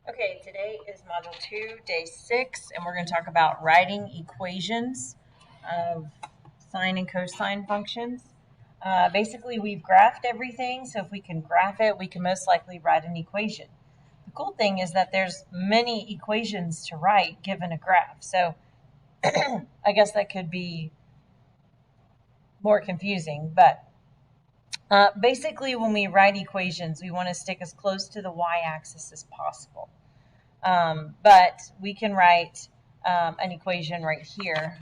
Okay, today is Module 2, Day 6, and we're going to talk about writing equations of sine and cosine functions. Basically, we've graphed everything, so if we can graph it, we can most likely write an equation. The cool thing is that there's many equations to write given a graph, so I guess that could be more confusing, but basically when we write equations, we want to stick as close to the y-axis as possible. But we can write an equation right here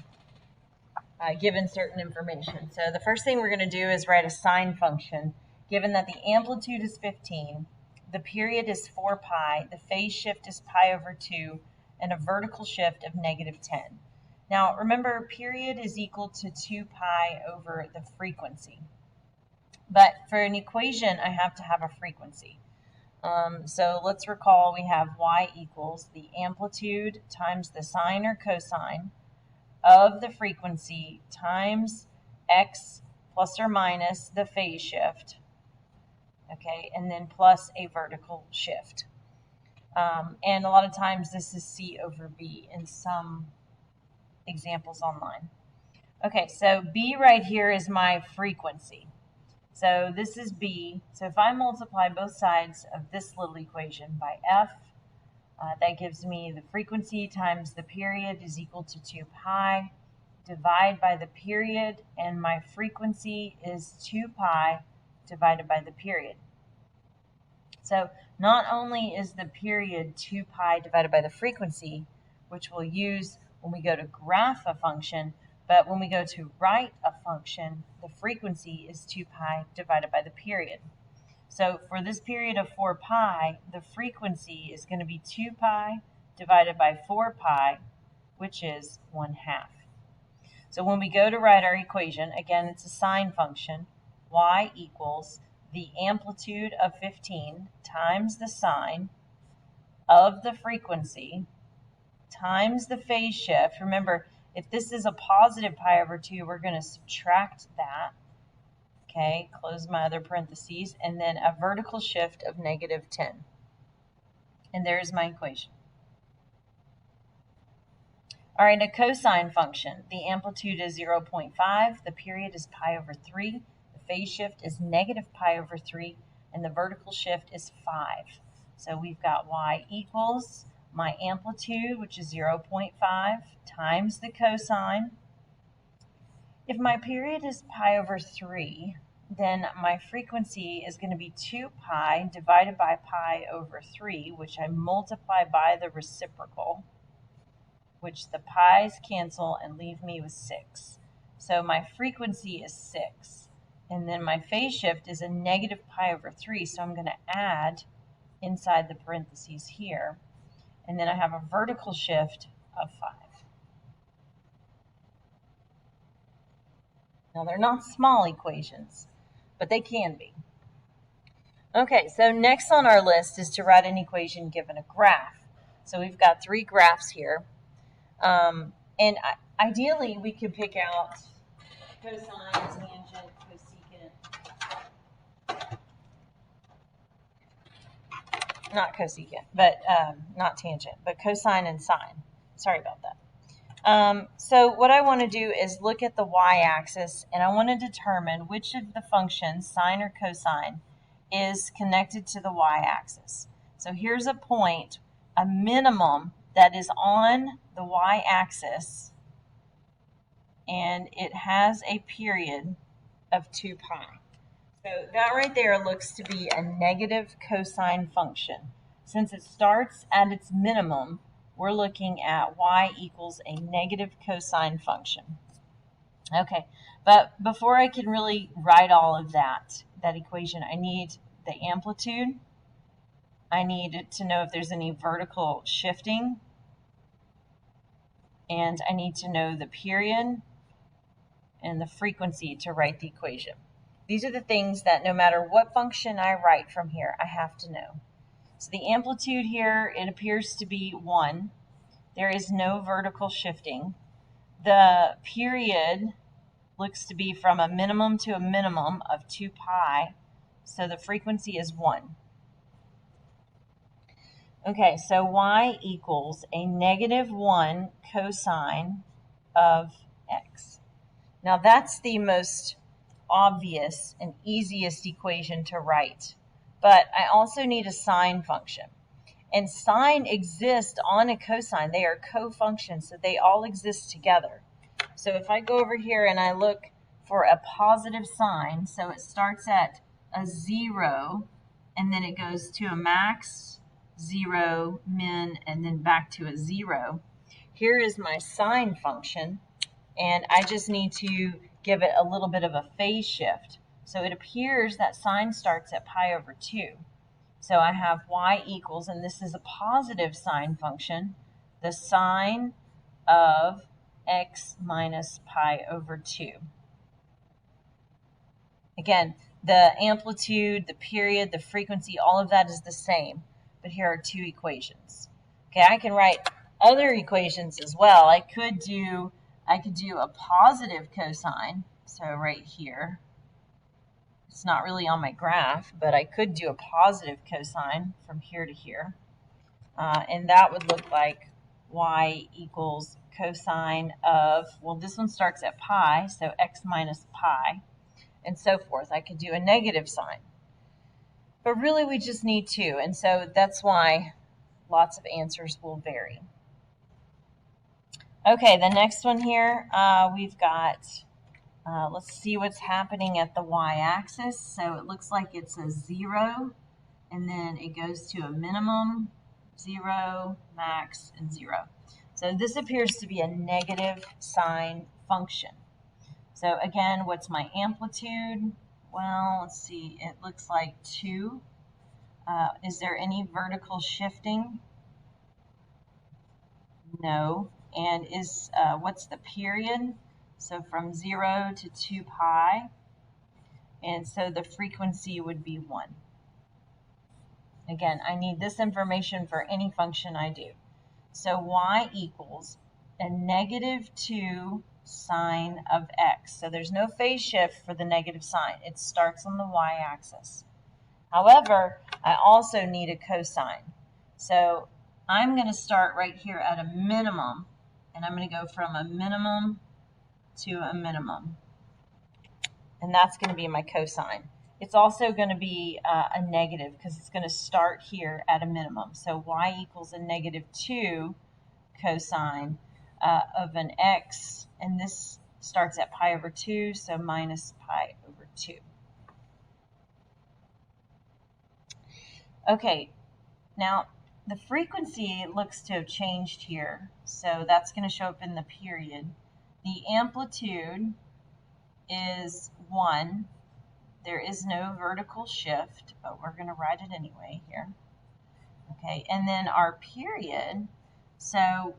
given certain information. So the first thing we're going to do is write a sine function. Given that the amplitude is 15, the period is 4 pi, the phase shift is pi over 2, and a vertical shift of negative 10. Now remember, period is equal to 2 pi over the frequency. But for an equation, I have to have a frequency. So let's recall we have y equals the amplitude times the sine or cosine of the frequency times x plus or minus the phase shift, okay, and then plus a vertical shift. And a lot of times this is c over b in some examples online. Okay, so b right here is my frequency. So this is b. So if I multiply both sides of this little equation by f, that gives me the frequency times the period is equal to 2 pi. Divide by the period, and my frequency is 2 pi divided by the period. So not only is the period 2 pi divided by the frequency, which we'll use when we go to graph a function, but when we go to write a function, the frequency is 2 pi divided by the period. So for this period of 4 pi, the frequency is going to be 2 pi divided by 4 pi, which is 1/2. So when we go to write our equation, again, it's a sine function. Y equals the amplitude of 15 times the sine of the frequency times the phase shift. Remember, if this is a positive pi over 2, we're going to subtract that. Okay, close my other parentheses, and then a vertical shift of negative 10. And there's my equation. All right, a cosine function. The amplitude is 0.5, the period is pi over 3, the phase shift is negative pi over 3, and the vertical shift is 5. So we've got y equals my amplitude, which is 0.5, times the cosine. If my period is pi over 3, then my frequency is going to be 2 pi divided by pi over 3, which I multiply by the reciprocal, which the pi's cancel and leave me with 6. So my frequency is 6. And then my phase shift is a negative pi over 3, so I'm going to add inside the parentheses here. And then I have a vertical shift of 5. Now, they're not small equations, but they can be. Okay, so next on our list is to write an equation given a graph. So we've got 3 graphs here. And ideally, we could pick out cosine, tangent, cosecant. Not cosecant, but not tangent, but cosine and sine. Sorry about that. So what I want to do is look at the y-axis, and I want to determine which of the functions, sine or cosine, is connected to the y-axis. So here's a point, a minimum that is on the y-axis, and it has a period of 2 pi. So that right there looks to be a negative cosine function. Since it starts at its minimum, we're looking at y equals a negative cosine function. Okay, but before I can really write all of that equation, I need the amplitude. I need to know if there's any vertical shifting. And I need to know the period and the frequency to write the equation. These are the things that no matter what function I write from here, I have to know. So the amplitude here, it appears to be 1. There is no vertical shifting. The period looks to be from a minimum to a minimum of 2 pi. So the frequency is 1. Okay, so y equals a -1 cosine of x. Now that's the most obvious and easiest equation to write, but I also need a sine function. And sine exists on a cosine. They are co-functions, so they all exist together. So if I go over here and I look for a positive sine, so it starts at a 0, and then it goes to a max, 0, min, and then back to a 0. Here is my sine function, and I just need to give it a little bit of a phase shift. So it appears that sine starts at pi over 2. So I have y equals, and this is a positive sine function, the sine of x minus pi over 2. Again, the amplitude, the period, the frequency, all of that is the same, but here are two equations. Okay, I can write other equations as well. I could do a positive cosine, so right here. It's not really on my graph, but I could do a positive cosine from here to here. And that would look like y equals cosine of, well, this one starts at pi, so x minus pi, and so forth. I could do a negative sign. But really, we just need two, and so that's why lots of answers will vary. Okay, the next one here, we've got, let's see what's happening at the y-axis. So it looks like it's a 0, and then it goes to a minimum, 0, max, and 0. So this appears to be a negative sine function. So again, what's my amplitude? Well, let's see, it looks like 2. Is there any vertical shifting? No. And is what's the period? So from 0 to 2 pi. And so the frequency would be 1. Again, I need this information for any function I do. So y equals a -2 sine of x. So there's no phase shift for the negative sign. It starts on the y-axis. However, I also need a cosine. So I'm going to start right here at a minimum, and I'm going to go from a minimum to a minimum. And that's going to be my cosine. It's also going to be a negative because it's going to start here at a minimum. So y equals a -2 cosine of an x, and this starts at pi over 2, so minus pi over 2. Okay, now the frequency looks to have changed here, so that's going to show up in the period. The amplitude is 1. There is no vertical shift, but we're going to write it anyway here. Okay, and then our period, so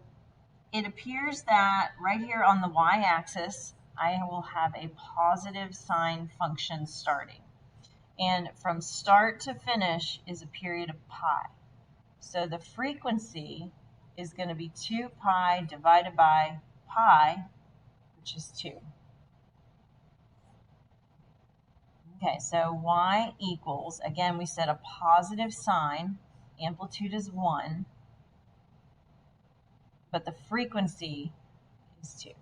it appears that right here on the y-axis, I will have a positive sine function starting. And from start to finish is a period of pi. So the frequency is going to be 2 pi divided by pi, which is 2. Okay, so y equals, again, we said a positive sine, amplitude is 1, but the frequency is 2.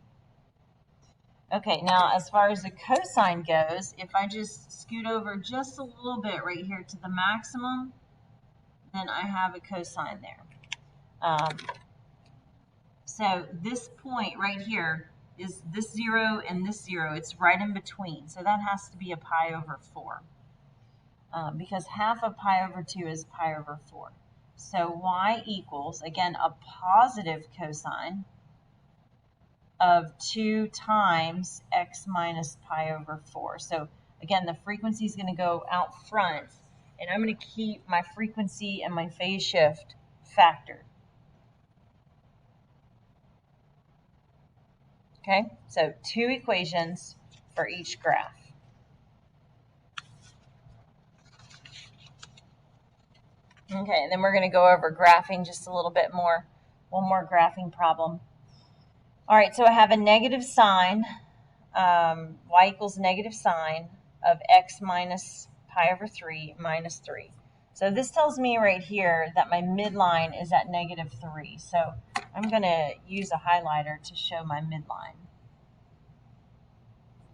Okay, now as far as the cosine goes, if I just scoot over just a little bit right here to the maximum, then I have a cosine there. So this point right here is this 0 and this 0. It's right in between, so that has to be a pi over 4. Because half of pi over 2 is pi over 4. So y equals, again, a positive cosine of 2 times x minus pi over 4. So again, the frequency is going to go out front, and I'm going to keep my frequency and my phase shift factored. Okay, so 2 equations for each graph. Okay, and then we're going to go over graphing just a little bit more. One more graphing problem. All right, so I have a negative sign, y equals negative sine of x minus pi over 3 minus 3. So this tells me right here that my midline is at -3. So I'm going to use a highlighter to show my midline.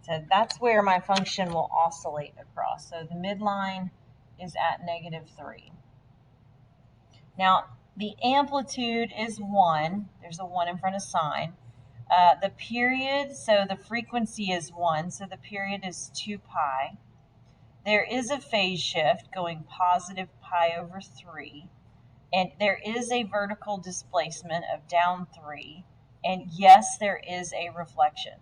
So that's where my function will oscillate across. So the midline is at -3. Now, the amplitude is 1. There's a 1 in front of sine. The period, so the frequency is 1, so the period is 2 pi. There is a phase shift going positive pi over 3. And there is a vertical displacement of down 3. And yes, there is a reflection.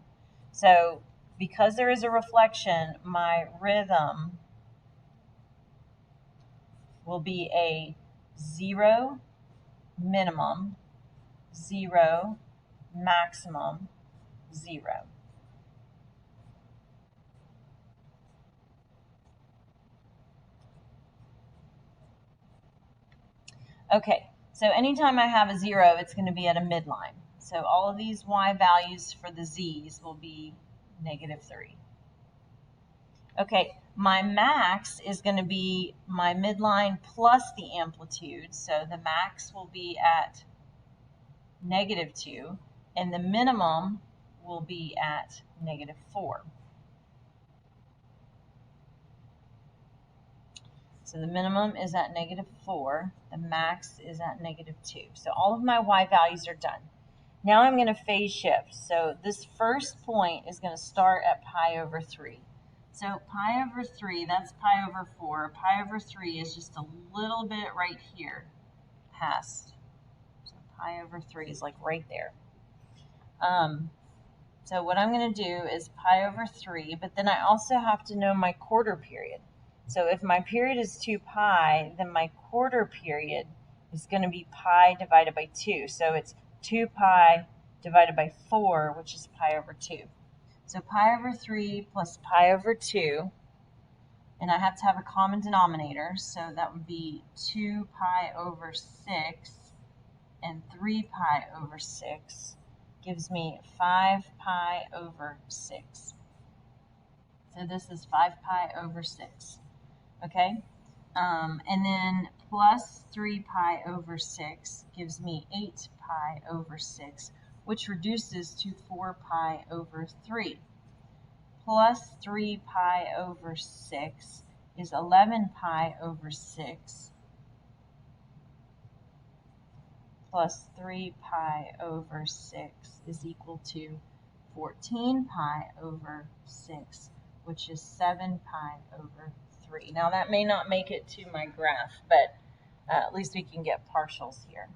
So because there is a reflection, my rhythm will be a 0 minimum, 0 maximum, 0. Okay, so anytime I have a 0, it's going to be at a midline. So all of these y values for the z's will be -3. Okay, my max is going to be my midline plus the amplitude. So the max will be at -2, and the minimum will be at -4. So the minimum is at -4, the max is at -2. So all of my y values are done. Now I'm going to phase shift. So this first point is going to start at pi over 3. So pi over 3, that's pi over 4. Pi over 3 is just a little bit right here past. So pi over 3 is like right there. So what I'm going to do is pi over 3, but then I also have to know my quarter period. So if my period is 2 pi, then my quarter period is going to be pi divided by 2. So it's 2 pi divided by 4, which is pi over 2. So pi over 3 plus pi over 2, and I have to have a common denominator, so that would be 2 pi over 6 and 3 pi over 6 gives me 5 pi over 6. So this is 5 pi over 6. Okay, and then plus 3 pi over 6 gives me 8 pi over 6, which reduces to 4 pi over 3. Plus 3 pi over 6 is 11 pi over 6, plus 3 pi over 6 is equal to 14 pi over 6, which is 7 pi over 3. Now that may not make it to my graph, but at least we can get partials here.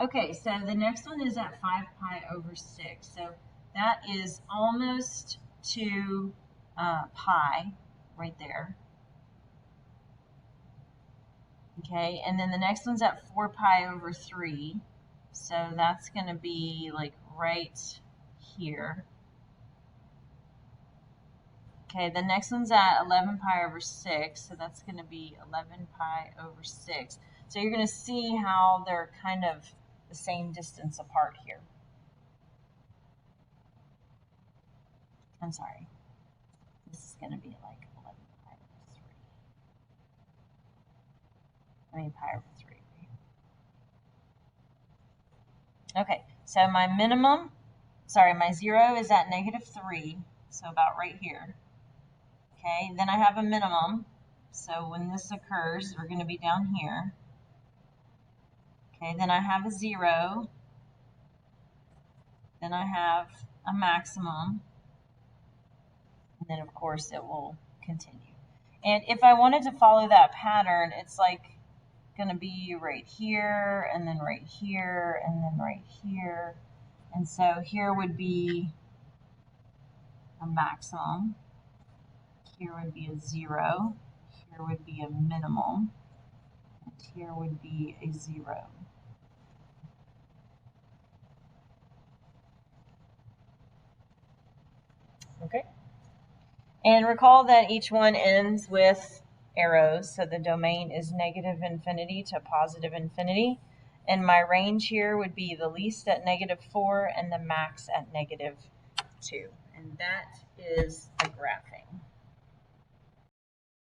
Okay, so the next one is at 5 pi over 6. So that is almost to pi right there. Okay, and then the next one's at 4 pi over 3. So that's going to be like right here. Okay, the next one's at 11 pi over 6, so that's going to be 11 pi over 6. So you're going to see how they're kind of the same distance apart here. I'm sorry. This is going to be like 11 pi over 3. I mean pi over 3. Okay, so my minimum, my 0 is at -3, so about right here. Okay, then I have a minimum, so when this occurs, we're going to be down here. Okay, then I have a 0, then I have a maximum, and then of course it will continue. And if I wanted to follow that pattern, it's like going to be right here, and then right here, and then right here. And so here would be a maximum. Here would be a 0, here would be a minimum, and here would be a 0. Okay. And recall that each one ends with arrows, so the domain is -infinity to +infinity. And my range here would be the least at -4 and the max at -2. And that is a graphing.